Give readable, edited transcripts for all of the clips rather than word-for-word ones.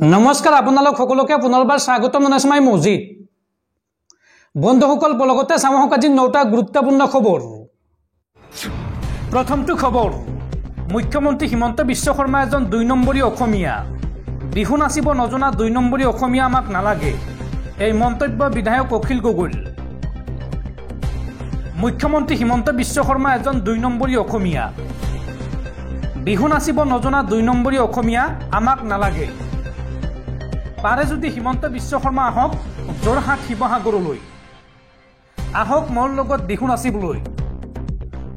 নমস্কাৰ আপোনালোক সকলোকে পুনৰবাৰ স্বাগতম জনাইছো মই মজিদ বন্ধুসকল বলগতে চামহক আজি 9টা গুৰুত্বপূৰ্ণ খবৰ। প্ৰথমটো খবৰ, মুখ্যমন্ত্ৰী হিমন্ত বিশ্ব শৰ্মা এজন 2 নম্বৰী অসমীয়া, বিহু নাচিব নজনা 2 নম্বৰী অসমীয়া আমাক নালাগে, এই মন্তব্য বিধায়ক অখিল গগৈৰ। মুখ্যমন্ত্ৰী হিমন্ত বিশ্ব শৰ্মা এজন 2 নম্বৰী অসমীয়া, বিহু নাচিব নজনা 2 নম্বৰী অসমীয়া আমাক নালাগে। পাৰে যদি হিমন্ত বিশ্ব শৰ্মা আহক যোৰহাট শিৱসাগৰলৈ, আহক মোৰ লগত বিহু নাচিবলৈ।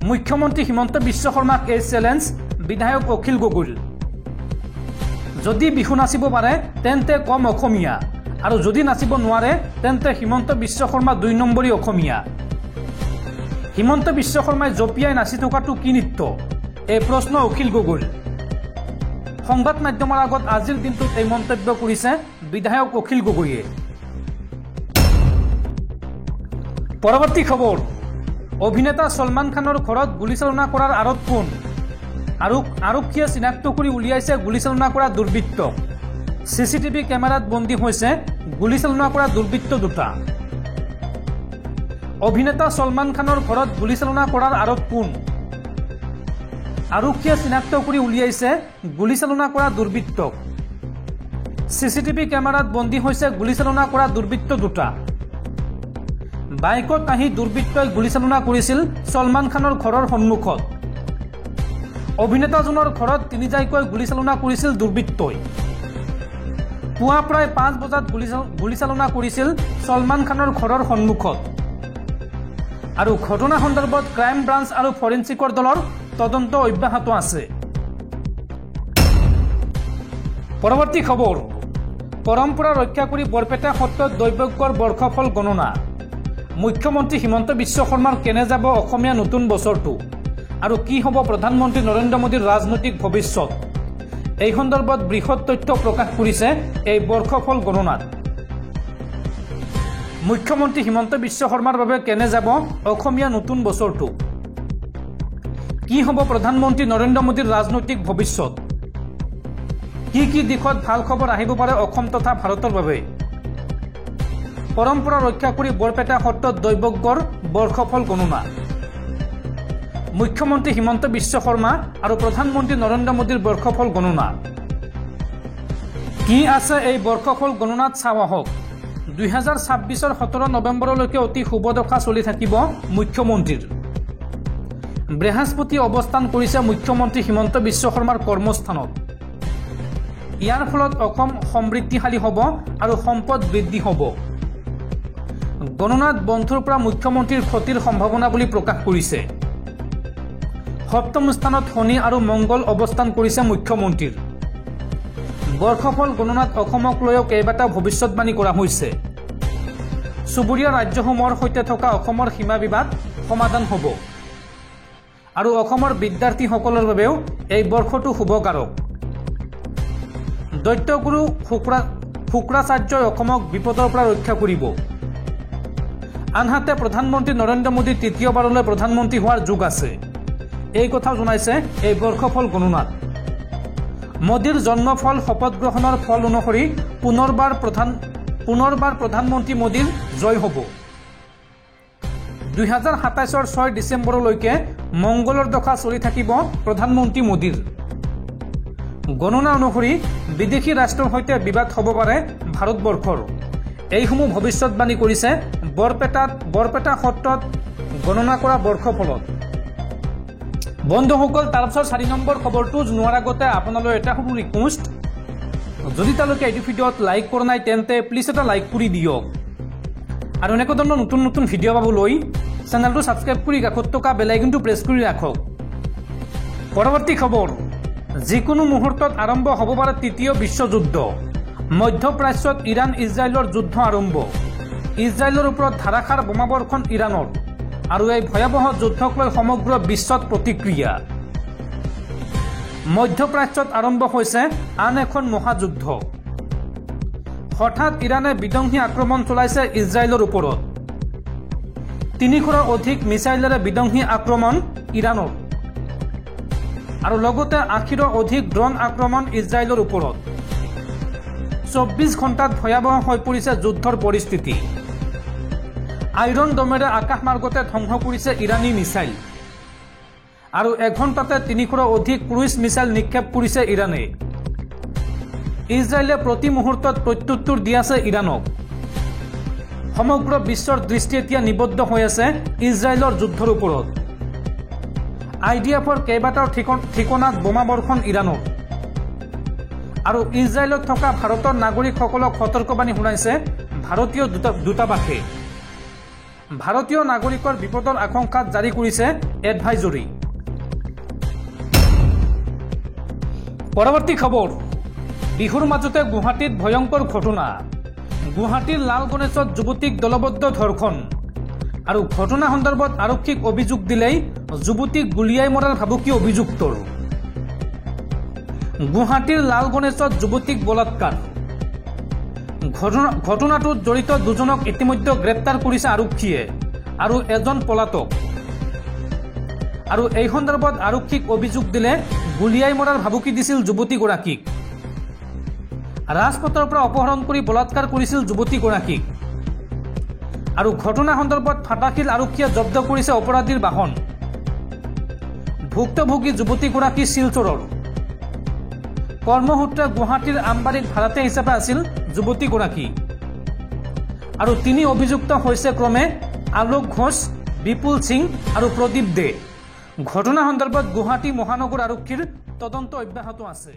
মুখ্যমন্ত্ৰী হিমন্ত বিশ্ব শৰ্মাক এই চেলেঞ্জ বিধায়ক অখিল গগৈৰ। যদি বিহু নাচিব পাৰে তেন্তে কম অসমীয়া, আৰু যদি নাচিব নোৱাৰে তেন্তে হিমন্ত বিশ্ব শৰ্মা 2 নম্বৰী অসমীয়া। হিমন্ত বিশ্ব শৰ্মাই জঁপিয়াই নাচি থকাটো কি নৃত্য, এই প্ৰশ্ন অখিল গগৈৰ। সংবাদ মাধ্যমৰ আগত আজিৰ দিনটোত এই মন্তব্য কৰিছে বিধায়ক অখিল গগৈয়ে। পৰৱৰ্তী খবৰ, অভিনেতা সলমান খানৰ ঘৰত গুলীচালনা কৰাৰ আঁৰত কোন? আৰক্ষীয়ে চিনাক্ত কৰি উলিয়াইছে গুলীচালনা কৰা দুৰ্বৃত্ত। চিচিটিভি কেমেৰাত বন্দী হৈছে গুলীচালনা কৰা দুৰ্বৃত্ত দুটা। অভিনেতা সলমান খানৰ ঘৰত গুলীচালনা কৰাৰ আঁৰত কোন? আৰক্ষীয়ে চিনাক্ত কৰি উলিয়াইছে গুলীচালনা কৰা দুৰ্বৃত্তক। চিচিটিভি কেমেৰাত বন্দী হৈছে গুলীচালনা কৰা দুৰ্বৃত্ত দুটা। বাইকত আহি দুৰ্বৃত্তই গুলীচালনা কৰিছিল সলমান খানৰ ঘৰৰ সন্মুখত। অভিনেতাজনৰ ঘৰত তিনিজাইকৈ গুলীচালনা কৰিছিল দুৰ্বৃত্তই। পুৱা প্ৰায় 5 বজাত গুলীচালনা কৰিছিল সলমান খানৰ ঘৰৰ সন্মুখত। আৰু ঘটনা সন্দৰ্ভত ক্ৰাইম ব্ৰাঞ্চ আৰু ফৰেনচিকৰ দলৰ তদন্ত অব্যাহত আছে। পৰৱৰ্তী খবৰ, পৰম্পৰা ৰক্ষা কৰি বৰপেটা সত্ৰত দৈৱজ্ঞৰ বৰ্ষফল গণনা। মুখ্যমন্ত্ৰী হিমন্ত বিশ্ব শৰ্মাৰ কেনে যাব অসমীয়া নতুন বছৰটো, আৰু কি হ'ব প্ৰধানমন্ত্ৰী নৰেন্দ্ৰ মোদীৰ ৰাজনৈতিক ভৱিষ্যত, এই সন্দৰ্ভত বৃহৎ তথ্য প্ৰকাশ কৰিছে এই বৰ্ষফল গণনাত। মুখ্যমন্ত্ৰী হিমন্ত বিশ্ব শৰ্মাৰ বাবে কেনে যাব অসমীয়া নতুন বছৰটো, কি হ'ব প্ৰধানমন্ত্ৰী নৰেন্দ্ৰ মোদীৰ ৰাজনৈতিক ভৱিষ্যত, কি দিশত ভাল খবৰ আহিব পাৰে অসম তথা ভাৰতৰ বাবে। পৰম্পৰা ৰক্ষা কৰি বৰপেটা সত্ৰত দৈৱজ্ঞৰ বৰ্ষফল গণনা। মুখ্যমন্ত্ৰী হিমন্ত বিশ্ব শৰ্মা আৰু প্ৰধানমন্ত্ৰী নৰেন্দ্ৰ মোদীৰ বৰ্ষফল গণনা। কি আছে এই বৰ্ষফল গণনাত চাওঁ আহক। 2026ৰ 17 নৱেম্বৰলৈকে অতি শুভ দশা চলি থাকিব মুখ্যমন্ত্ৰীৰ। বৃহস্পতি অৱস্থান কৰিছে মুখ্যমন্ত্ৰী হিমন্ত বিশ্ব শৰ্মাৰ কৰ্মস্থানত। ইয়াৰ ফলত অসম সমৃদ্ধিশালী হ'ব আৰু সম্পদ বৃদ্ধি হ'ব। গণনাত বন্ধুৰ পৰা মুখ্যমন্ত্ৰীৰ ক্ষতিৰ সম্ভাৱনা বুলি প্ৰকাশ কৰিছে। 7ম স্থানত শনি আৰু মংগল অৱস্থান কৰিছে মুখ্যমন্ত্ৰীৰ। বৰ্ষফল গণনাত অসমক লৈও কেইবাটাও ভৱিষ্যতবাণী কৰা হৈছে। চুবুৰীয়া ৰাজ্যসমূহৰ সৈতে থকা অসমৰ সীমা বিবাদ সমাধান হ'ব, আৰু অসমৰ বিদ্যাৰ্থীসকলৰ বাবেও এই বৰ্ষটো শুভকাৰক। দৈত্যগুৰু শুক্ৰাচাৰ্যই অসমক বিপদৰ পৰা ৰক্ষা কৰিব। আনহাতে প্ৰধানমন্ত্ৰী নৰেন্দ্ৰ মোদী তৃতীয়বাৰলৈ প্ৰধানমন্ত্ৰী হোৱাৰ যোগ আছে, এই কথা জনাইছে এই বৰ্ষফল গণনাত। মোদীৰ জন্মফল শপত গ্ৰহণৰ ফল অনুসৰি পুনৰবাৰ প্ৰধানমন্ত্ৰী মোদীৰ জয় হ'ব। 2027ৰ 6 ডিচেম্বৰলৈকে মংগলৰ দশা চলি থাকিব প্ৰধানমন্ত্ৰী মোদীৰ। গণনা অনুসৰি বিদেশী ৰাষ্ট্ৰৰ সৈতে বিবাদ হ'ব পাৰে ভাৰতবৰ্ষৰ, এইসমূহ ভৱিষ্যতবাণী কৰিছে বৰপেটা সত্ৰত গণনা কৰা বৰ্ষফলত। বন্ধুসকল, তাৰপিছত 4 নম্বৰ খবৰটো জনোৱাৰ আগতে আপোনালৈ এটা সৰু ৰিকুৱেষ্ট, যদি তেওঁলোকে এইটো ভিডিঅ'ত লাইক কৰা নাই তেন্তে প্লিজ এটা লাইক কৰি দিয়ক, আৰু এনেকুৱা ধৰণৰ নতুন ভিডিঅ' পাবলৈ চেনেলটো ছাবস্ক্ৰাইব কৰি কাষত থকা বেল আইকনটো প্ৰেছ কৰি ৰাখক। পৰৱৰ্তী খবৰ, যিকোনো মুহূৰ্তত আৰম্ভ হ'ব পাৰে 3য় বিশ্বযুদ্ধ। মধ্যপ্ৰাচ্যত ইৰাণ ইজৰাইলৰ যুদ্ধ আৰম্ভ। ইজৰাইলৰ ওপৰত ধাৰাসাৰ বোমাবৰ্ষণ ইৰাণৰ, আৰু এই ভয়াৱহ যুদ্ধক লৈ সমগ্ৰ বিশ্বত প্ৰতিক্ৰিয়া। মধ্যপ্ৰাচ্যত আৰম্ভ হৈছে আন এখন মহাযুদ্ধ। হঠাৎ ইৰাণে বিধ্বংসী আক্ৰমণ চলাইছে ইজৰাইলৰ ওপৰত। 300ৰো অধিক মিছাইলেৰে বিধ্বংসী আক্ৰমণ ইৰাণৰ, আৰু লগতে 80ৰো অধিক ড্ৰোন আক্ৰমণ ইজৰাইলৰ ওপৰত। 24 ঘণ্টাত ভয়াবহ হৈ পৰিছে যুদ্ধৰ পৰিস্থিতি। আইৰণ ডমেৰে আকাশমাৰ্গতে ধ্বংস কৰিছে ইৰাণী মিছাইল আৰু এঘণ্টাতে 300ৰো অধিক ক্ৰুইজ মিছাইল নিক্ষেপ কৰিছে ইৰাণে। ইজৰাইলে প্ৰতি মুহূৰ্তত প্ৰত্যুত্তৰ দি আছে ইৰাণক। সমগ্ৰ বিশ্বৰ দৃষ্টি এতিয়া নিবদ্ধ হৈ আছে ইজৰাইলৰ যুদ্ধৰ ওপৰত। IDFৰ কেইবাটাও ঠিকনাত বোমা বৰ্ষণ ইৰাণৰ আৰু ইজৰাইলত থকা ভাৰতৰ নাগৰিকসকলক সতৰ্কবাণী শুনাইছে ভাৰতীয় দূতাবাসে। ভাৰতীয় নাগৰিকৰ বিপদৰ আশংকাত জাৰি কৰিছে এডভাইজৰী। পৰৱৰ্তী খবৰ, বিহুৰ মাজতে গুৱাহাটীত ভয়ংকৰ ঘটনা। গুৱাহাটীৰ লাল গণেশত যুৱতীক দলবদ্ধ ধৰ্ষণ আৰু ঘটনা সন্দৰ্ভত আৰক্ষীক অভিযোগ দিলেই যুৱতীক গুলীয়াই মৰাৰ ভাবুকি অভিযুক্তৰ। গুৱাহাটীৰ লাল গণেশত যুৱতীক বলাৎকাৰ। ঘটনাটোত জড়িত দুজনক ইতিমধ্যে গ্ৰেপ্তাৰ কৰিছে আৰক্ষীয়ে আৰু এজন পলাতক। আৰু এই সন্দৰ্ভত আৰক্ষীক অভিযোগ দিলে গুলীয়াই মৰাৰ ভাবুকি দিছিল যুৱতীগৰাকীক। ৰাজপথৰ পৰা অপহৰণ কৰি বলাৎকাৰ কৰিছিল যুৱতীগৰাকীক। আৰু ঘটনা সন্দৰ্ভত ফাটাশিল আৰক্ষীয়ে জব্দ কৰিছে অপৰাধীৰ বাহন। ভুক্তভোগী যুৱতীগৰাকী শিলচৰৰ। কৰ্মসূত্ৰে গুৱাহাটীৰ আমবাৰীত ভাড়াতীয়া হিচাপে আছিল যুৱতীগৰাকী। আৰু 3 অভিযুক্ত হৈছে ক্ৰমে আলোক ঘোষ, বিপুল সিং আৰু প্ৰদীপ দে। ঘটনা সন্দৰ্ভত গুৱাহাটী মহানগৰ আৰক্ষীৰ তদন্ত অব্যাহত আছে।